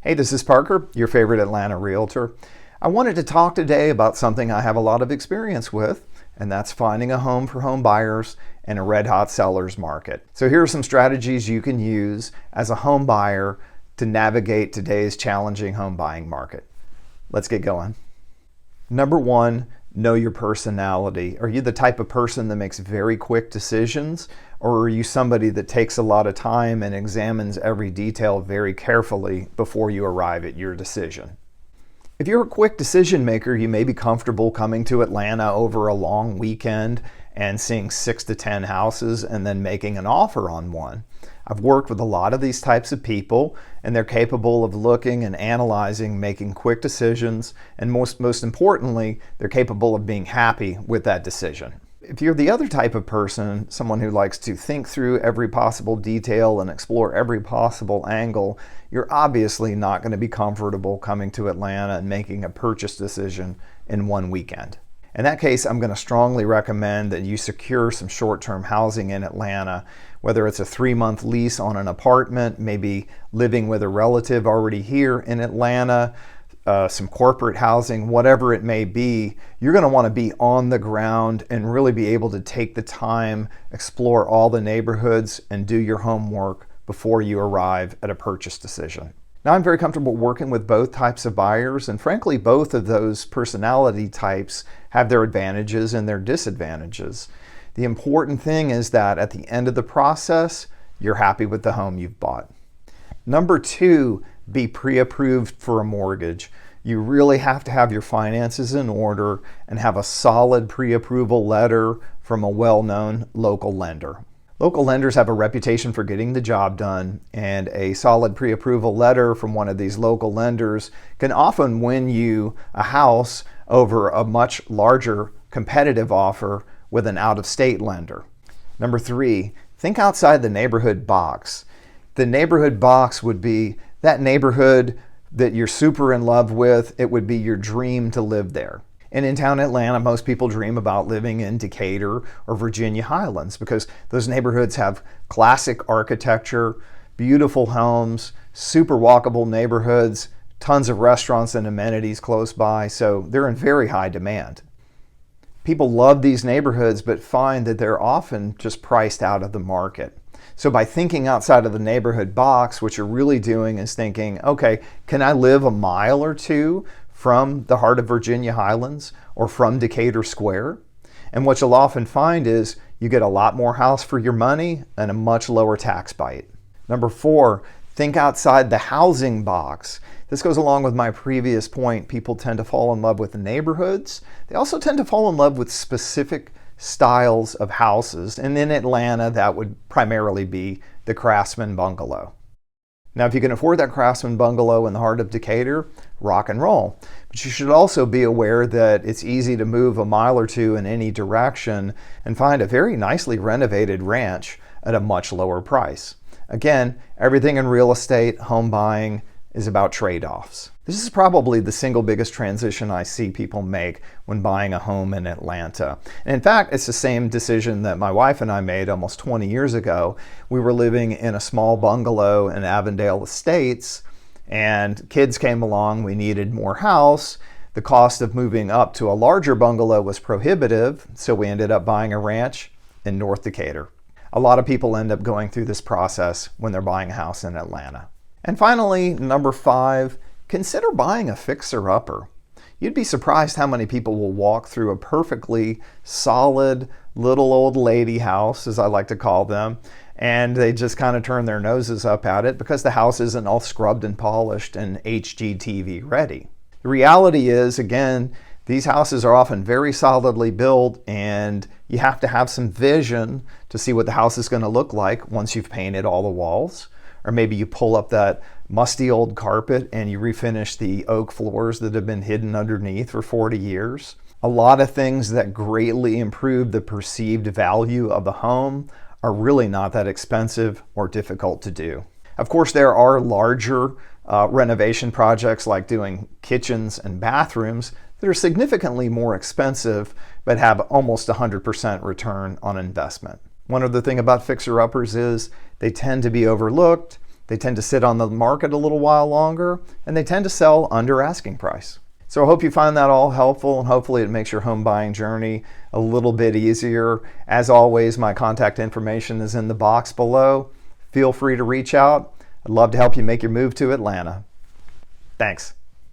Hey, this is Parker, your favorite Atlanta realtor. I wanted to talk today about something I have a lot of experience with, and that's finding a home for home buyers in a red-hot seller's market. So here are some strategies you can use as a home buyer to navigate today's challenging home buying market. Let's get going. Number one, know your personality. Are you the type of person that makes very quick decisions, or are you somebody that takes a lot of time and examines every detail very carefully before you arrive at your decision? If you're a quick decision maker, you may be comfortable coming to Atlanta over a long weekend and seeing 6 to 10 houses and then making an offer on one. I've worked with a lot of these types of people, and they're capable of looking and analyzing, making quick decisions, and most importantly, they're capable of being happy with that decision. If you're the other type of person, someone who likes to think through every possible detail and explore every possible angle, you're obviously not going to be comfortable coming to Atlanta and making a purchase decision in one weekend. In that case, I'm going to strongly recommend that you secure some short-term housing in Atlanta, whether it's a 3-month lease on an apartment, maybe living with a relative already here in Atlanta, some corporate housing, whatever it may be. You're going to want to be on the ground and really be able to take the time, explore all the neighborhoods, and do your homework before you arrive at a purchase decision. Now, I'm very comfortable working with both types of buyers, and frankly, both of those personality types have their advantages and their disadvantages. The important thing is that at the end of the process, you're happy with the home you've bought. Number two, be pre-approved for a mortgage. You really have to have your finances in order and have a solid pre-approval letter from a well-known local lender. Local lenders have a reputation for getting the job done, and a solid pre-approval letter from one of these local lenders can often win you a house over a much larger competitive offer with an out-of-state lender. Number three, think outside the neighborhood box. The neighborhood box would be that neighborhood that you're super in love with. It would be your dream to live there. And in town Atlanta, most people dream about living in Decatur or Virginia Highlands because those neighborhoods have classic architecture, beautiful homes, super walkable neighborhoods, tons of restaurants and amenities close by, so they're in very high demand. People love these neighborhoods but find that they're often just priced out of the market. So by thinking outside of the neighborhood box, what you're really doing is thinking, okay, can I live a mile or two from the heart of Virginia Highlands or from Decatur Square? And what you'll often find is you get a lot more house for your money and a much lower tax bite. Number four, think outside the housing box. This goes along with my previous point. People tend to fall in love with the neighborhoods. They also tend to fall in love with specific styles of houses. And in Atlanta, that would primarily be the Craftsman bungalow. Now, if you can afford that Craftsman bungalow in the heart of Decatur, rock and roll. But you should also be aware that it's easy to move a mile or two in any direction and find a very nicely renovated ranch at a much lower price. Again, everything in real estate, home buying, is about trade-offs. This is probably the single biggest transition I see people make when buying a home in Atlanta. And in fact, it's the same decision that my wife and I made almost 20 years ago. We were living in a small bungalow in Avondale Estates, and kids came along. We needed more house. The cost of moving up to a larger bungalow was prohibitive, so we ended up buying a ranch in North Decatur. A lot of people end up going through this process when they're buying a house in Atlanta. And finally, number five, consider buying a fixer-upper. You'd be surprised how many people will walk through a perfectly solid little old lady house, as I like to call them, and they just kind of turn their noses up at it because the house isn't all scrubbed and polished and HGTV ready. The reality is, again, these houses are often very solidly built, and you have to have some vision to see what the house is going to look like once you've painted all the walls. Or maybe you pull up that musty old carpet and you refinish the oak floors that have been hidden underneath for 40 years. A lot of things that greatly improve the perceived value of the home are really not that expensive or difficult to do. Of course, there are larger renovation projects like doing kitchens and bathrooms that are significantly more expensive but have almost 100% return on investment. One other thing about fixer-uppers is they tend to be overlooked. They tend to sit on the market a little while longer, and they tend to sell under asking price. So I hope you find that all helpful, and hopefully it makes your home buying journey a little bit easier. As always, my contact information is in the box below. Feel free to reach out. I'd love to help you make your move to Atlanta. Thanks.